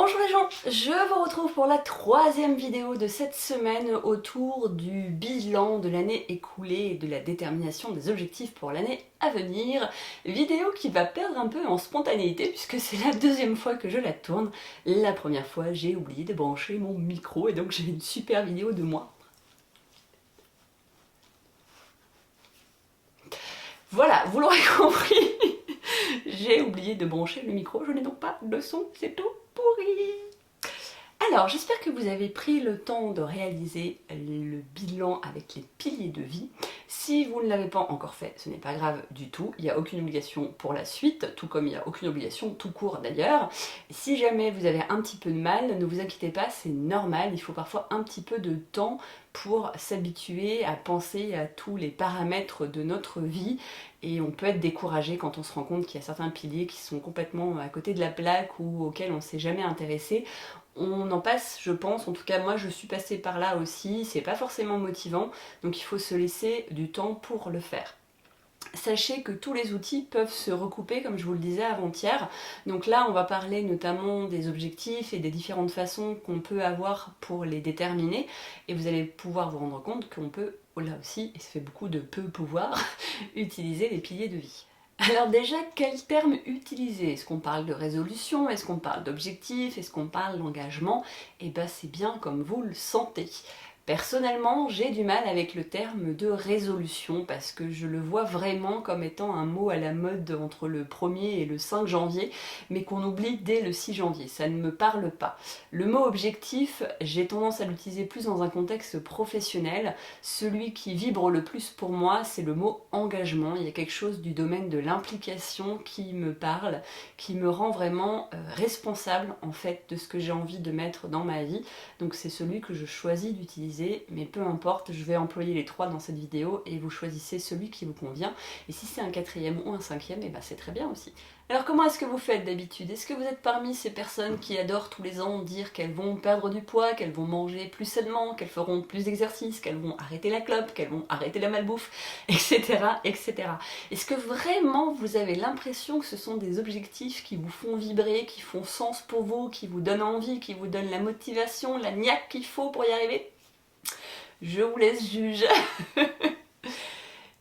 Bonjour les gens, je vous retrouve pour la troisième vidéo de cette semaine autour du bilan de l'année écoulée et de la détermination des objectifs pour l'année à venir. Vidéo qui va perdre un peu en spontanéité puisque c'est la deuxième fois que je la tourne. La première fois j'ai oublié de brancher mon micro et donc j'ai une super vidéo de moi. Voilà, vous l'aurez compris, j'ai oublié de brancher le micro, je n'ai donc pas de son, c'est tout pourri. Alors, j'espère que vous avez pris le temps de réaliser le bilan avec les piliers de vie. Si vous ne l'avez pas encore fait, ce n'est pas grave du tout, il n'y a aucune obligation pour la suite, tout comme il n'y a aucune obligation tout court d'ailleurs. Si jamais vous avez un petit peu de mal, ne vous inquiétez pas, c'est normal, il faut parfois un petit peu de temps pour s'habituer à penser à tous les paramètres de notre vie et on peut être découragé quand on se rend compte qu'il y a certains piliers qui sont complètement à côté de la plaque ou auxquels on ne s'est jamais intéressé. On en passe, je pense, en tout cas moi je suis passée par là aussi, c'est pas forcément motivant, donc il faut se laisser du temps pour le faire. Sachez que tous les outils peuvent se recouper, comme je vous le disais avant-hier. Donc là, on va parler notamment des objectifs et des différentes façons qu'on peut avoir pour les déterminer. Et vous allez pouvoir vous rendre compte qu'on peut, là aussi, et ça fait beaucoup de peu pouvoir, utiliser les piliers de vie. Alors déjà, quel terme utiliser? Est-ce qu'on parle de résolution? Est-ce qu'on parle d'objectif? Est-ce qu'on parle d'engagement? Eh bien c'est bien comme vous le sentez. Personnellement, j'ai du mal avec le terme de résolution parce que je le vois vraiment comme étant un mot à la mode entre le 1er et le 5 janvier, mais qu'on oublie dès le 6 janvier. Ça ne me parle pas. Le mot objectif, j'ai tendance à l'utiliser plus dans un contexte professionnel. Celui qui vibre le plus pour moi, c'est le mot engagement. Il y a quelque chose du domaine de l'implication qui me parle, qui me rend vraiment responsable en fait de ce que j'ai envie de mettre dans ma vie. Donc c'est celui que je choisis d'utiliser, mais peu importe, je vais employer les trois dans cette vidéo et vous choisissez celui qui vous convient. Et si c'est un quatrième ou un cinquième, et ben c'est très bien aussi. Alors comment est-ce que vous faites d'habitude? Est-ce que vous êtes parmi ces personnes qui adorent tous les ans dire qu'elles vont perdre du poids, qu'elles vont manger plus sainement, qu'elles feront plus d'exercice, qu'elles vont arrêter la clope, qu'elles vont arrêter la malbouffe, etc. etc. Est-ce que vraiment vous avez l'impression que ce sont des objectifs qui vous font vibrer, qui font sens pour vous, qui vous donnent envie, qui vous donnent la motivation, la niaque qu'il faut pour y arriver? Je vous laisse juger.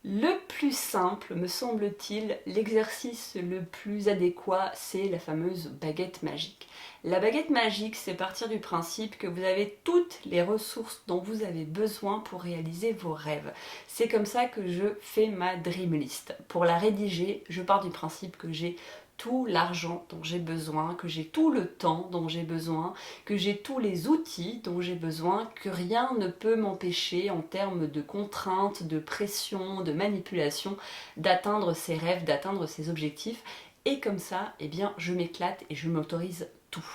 Le plus simple, me semble-t-il, l'exercice le plus adéquat, c'est la fameuse baguette magique. La baguette magique, c'est partir du principe que vous avez toutes les ressources dont vous avez besoin pour réaliser vos rêves. C'est comme ça que je fais ma dream list. Pour la rédiger, je pars du principe que j'ai tout l'argent dont j'ai besoin, que j'ai tout le temps dont j'ai besoin, que j'ai tous les outils dont j'ai besoin, que rien ne peut m'empêcher en termes de contraintes, de pression, de manipulation, d'atteindre ces rêves, d'atteindre ces objectifs. Et comme ça, eh bien, je m'éclate et je m'autorise tout.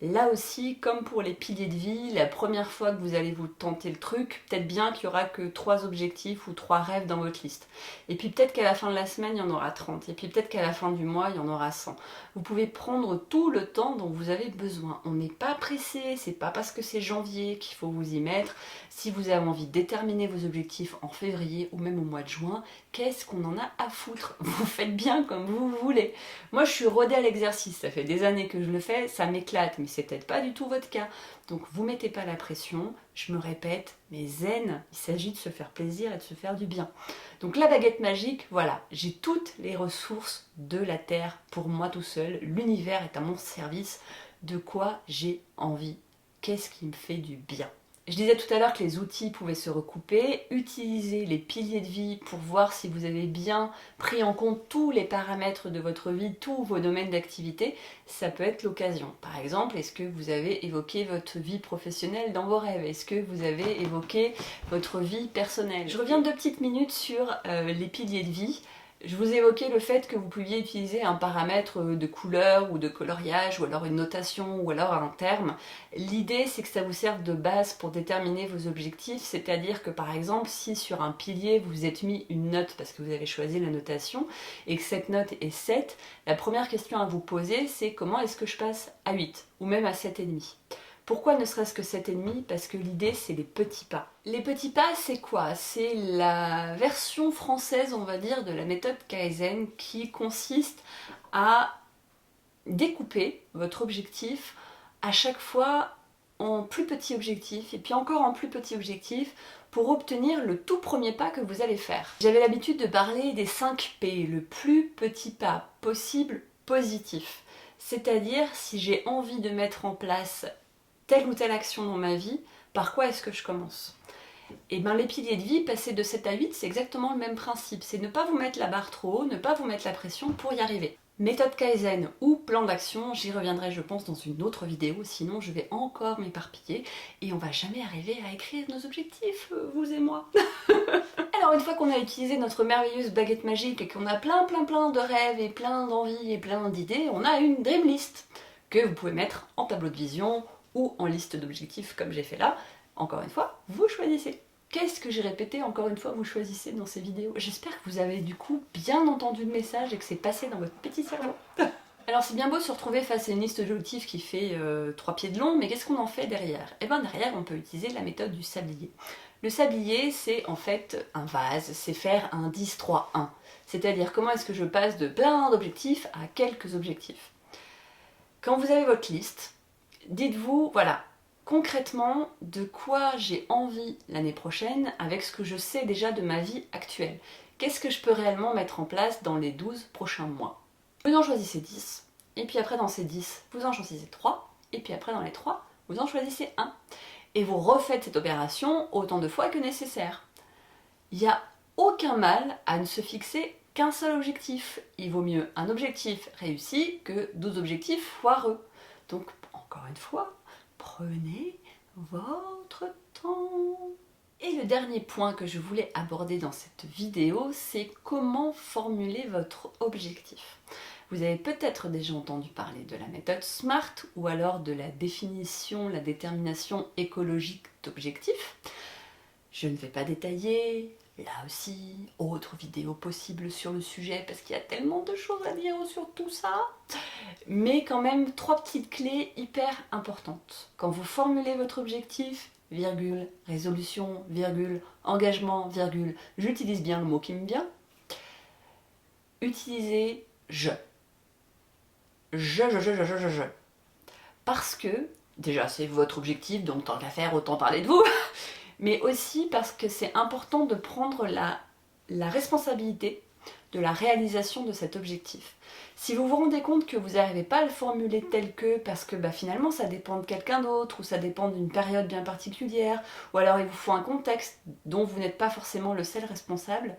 Là aussi, comme pour les piliers de vie, la première fois que vous allez vous tenter le truc, peut-être bien qu'il n'y aura que 3 objectifs ou 3 rêves dans votre liste. Et puis peut-être qu'à la fin de la semaine, il y en aura 30. Et puis peut-être qu'à la fin du mois, il y en aura 100. Vous pouvez prendre tout le temps dont vous avez besoin. On n'est pas pressé, c'est pas parce que c'est janvier qu'il faut vous y mettre. Si vous avez envie de déterminer vos objectifs en février ou même au mois de juin, qu'est-ce qu'on en a à foutre? Vous faites bien comme vous voulez. Moi, je suis rodée à l'exercice, ça fait des années que je le fais, ça m'éclate, mais c'est peut-être pas du tout votre cas. Donc vous mettez pas la pression, je me répète, mais zen, il s'agit de se faire plaisir et de se faire du bien. Donc la baguette magique, voilà, j'ai toutes les ressources de la Terre pour moi tout seul, l'univers est à mon service, de quoi j'ai envie, qu'est-ce qui me fait du bien. Je disais tout à l'heure que les outils pouvaient se recouper, utiliser les piliers de vie pour voir si vous avez bien pris en compte tous les paramètres de votre vie, tous vos domaines d'activité, ça peut être l'occasion. Par exemple, est-ce que vous avez évoqué votre vie professionnelle dans vos rêves? Est-ce que vous avez évoqué votre vie personnelle? Je reviens 2 petites minutes sur les piliers de vie. Je vous évoquais le fait que vous pouviez utiliser un paramètre de couleur ou de coloriage ou alors une notation ou alors un terme. L'idée c'est que ça vous serve de base pour déterminer vos objectifs, c'est-à-dire que par exemple si sur un pilier vous vous êtes mis une note parce que vous avez choisi la notation et que cette note est 7, la première question à vous poser c'est comment est-ce que je passe à 8 ou même à 7,5. Pourquoi ne serait-ce que 7,5? Parce que l'idée, c'est les petits pas. Les petits pas, c'est quoi? C'est la version française, on va dire, de la méthode Kaizen qui consiste à découper votre objectif à chaque fois en plus petit objectif, et puis encore en plus petit objectif, pour obtenir le tout premier pas que vous allez faire. J'avais l'habitude de parler des 5 P, le plus petit pas possible positif. C'est-à-dire, si j'ai envie de mettre en place telle ou telle action dans ma vie, par quoi est-ce que je commence? Et bien les piliers de vie, passer de 7 à 8, c'est exactement le même principe. C'est ne pas vous mettre la barre trop haut, ne pas vous mettre la pression pour y arriver. Méthode Kaizen ou plan d'action, j'y reviendrai je pense dans une autre vidéo, sinon je vais encore m'éparpiller et on va jamais arriver à écrire nos objectifs, vous et moi. Alors une fois qu'on a utilisé notre merveilleuse baguette magique et qu'on a plein de rêves et plein d'envies et plein d'idées, on a une dream list que vous pouvez mettre en tableau de vision ou en liste d'objectifs comme j'ai fait là. Encore une fois, vous choisissez. Qu'est-ce que j'ai répété encore une fois, vous choisissez dans ces vidéos? J'espère que vous avez du coup bien entendu le message et que c'est passé dans votre petit cerveau. Alors c'est bien beau de se retrouver face à une liste d'objectifs qui fait 3 pieds de long, mais qu'est-ce qu'on en fait derrière? Et bien derrière, on peut utiliser la méthode du sablier. Le sablier, c'est en fait un vase, c'est faire un 10-3-1. C'est-à-dire comment est-ce que je passe de plein d'objectifs à quelques objectifs. Quand vous avez votre liste, dites-vous, voilà, concrètement, de quoi j'ai envie l'année prochaine avec ce que je sais déjà de ma vie actuelle. Qu'est-ce que je peux réellement mettre en place dans les 12 prochains mois? Vous en choisissez 10, et puis après dans ces 10, vous en choisissez 3, et puis après dans les 3, vous en choisissez 1. Et vous refaites cette opération autant de fois que nécessaire. Il n'y a aucun mal à ne se fixer qu'un seul objectif. Il vaut mieux un objectif réussi que 12 objectifs foireux. Donc, encore une fois, prenez votre temps. Et le dernier point que je voulais aborder dans cette vidéo, c'est comment formuler votre objectif. Vous avez peut-être déjà entendu parler de la méthode SMART ou alors de la définition, la détermination écologique d'objectifs. Je ne vais pas détailler, là aussi, autre vidéo possible sur le sujet parce qu'il y a tellement de choses à dire sur tout ça. Mais quand même, 3 petites clés hyper importantes. Quand vous formulez votre objectif, virgule, résolution, virgule, engagement, virgule, j'utilise bien le mot qui me vient, utilisez je. Je. Parce que, déjà c'est votre objectif, donc tant qu'à faire, autant parler de vous, mais aussi parce que c'est important de prendre la responsabilité de la réalisation de cet objectif. Si vous vous rendez compte que vous n'arrivez pas à le formuler tel que, parce que finalement ça dépend de quelqu'un d'autre, ou ça dépend d'une période bien particulière, ou alors il vous faut un contexte dont vous n'êtes pas forcément le seul responsable,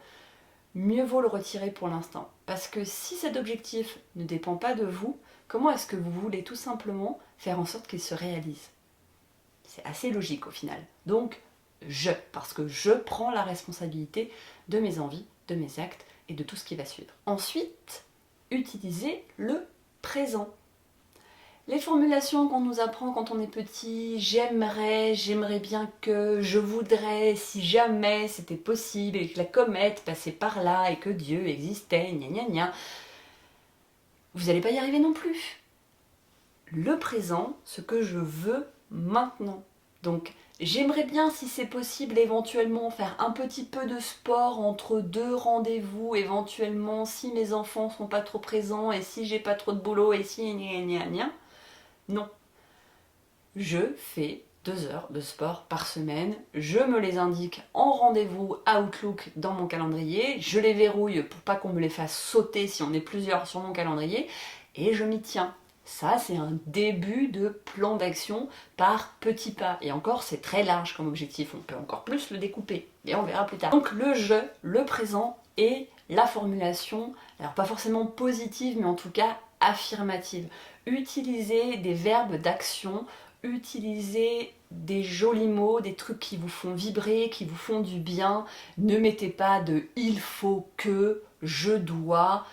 mieux vaut le retirer pour l'instant. Parce que si cet objectif ne dépend pas de vous, comment est-ce que vous voulez tout simplement faire en sorte qu'il se réalise? C'est assez logique au final. Donc, parce que je prends la responsabilité de mes envies, de mes actes et de tout ce qui va suivre. Ensuite, utilisez le présent. Les formulations qu'on nous apprend quand on est petit, j'aimerais bien que, je voudrais, si jamais c'était possible, et que la comète passait par là, et que Dieu existait, gna gna gna, vous n'allez pas y arriver non plus. Le présent, ce que je veux maintenant. Donc, j'aimerais bien, si c'est possible, éventuellement faire un petit peu de sport entre 2 rendez-vous, éventuellement, si mes enfants sont pas trop présents, et si j'ai pas trop de boulot, et si gna gna gna. Non. Je fais 2 heures de sport par semaine, je me les indique en rendez-vous Outlook dans mon calendrier, je les verrouille pour pas qu'on me les fasse sauter si on est plusieurs sur mon calendrier, et je m'y tiens. Ça, c'est un début de plan d'action par petits pas. Et encore, c'est très large comme objectif, on peut encore plus le découper, et on verra plus tard. Donc le je, le présent et la formulation, alors pas forcément positive, mais en tout cas affirmative. Utilisez des verbes d'action, utilisez des jolis mots, des trucs qui vous font vibrer, qui vous font du bien. Ne mettez pas de « il faut que »,« je dois »,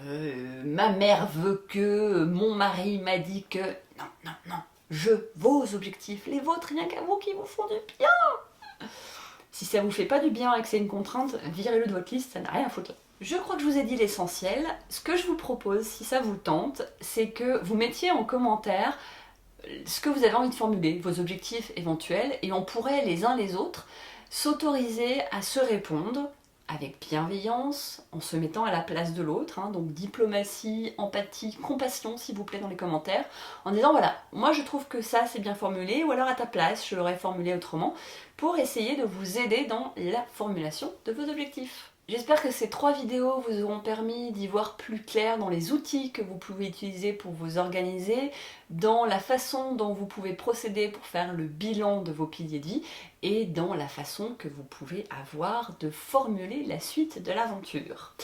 ma mère veut que, mon mari m'a dit que... Non. Vos objectifs, les vôtres, rien qu'à vous, qui vous font du bien. Si ça vous fait pas du bien et que c'est une contrainte, virez-le de votre liste, ça n'a rien à foutre là. Je crois que je vous ai dit l'essentiel. Ce que je vous propose, si ça vous tente, c'est que vous mettiez en commentaire ce que vous avez envie de formuler, vos objectifs éventuels, et on pourrait les uns les autres s'autoriser à se répondre avec bienveillance, en se mettant à la place de l'autre, hein, donc diplomatie, empathie, compassion s'il vous plaît dans les commentaires, en disant voilà, moi je trouve que ça c'est bien formulé, ou alors à ta place je l'aurais formulé autrement, pour essayer de vous aider dans la formulation de vos objectifs. J'espère que ces 3 vidéos vous auront permis d'y voir plus clair dans les outils que vous pouvez utiliser pour vous organiser, dans la façon dont vous pouvez procéder pour faire le bilan de vos piliers de vie et dans la façon que vous pouvez avoir de formuler la suite de l'aventure.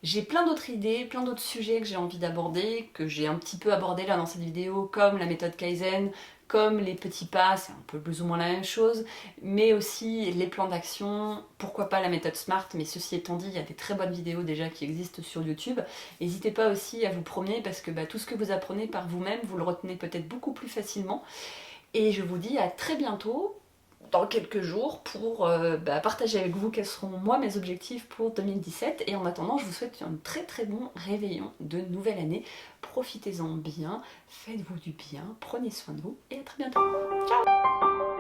J'ai plein d'autres idées, plein d'autres sujets que j'ai envie d'aborder, que j'ai un petit peu abordé là dans cette vidéo, comme la méthode Kaizen, comme les petits pas, c'est un peu plus ou moins la même chose, mais aussi les plans d'action, pourquoi pas la méthode SMART, mais ceci étant dit, il y a des très bonnes vidéos déjà qui existent sur YouTube. N'hésitez pas aussi à vous promener parce que tout ce que vous apprenez par vous-même, vous le retenez peut-être beaucoup plus facilement. Et je vous dis à très bientôt, dans quelques jours, pour partager avec vous quels seront moi mes objectifs pour 2017. Et en attendant, je vous souhaite un très très bon réveillon de nouvelle année. Profitez-en bien, faites-vous du bien, prenez soin de vous et à très bientôt. Ciao!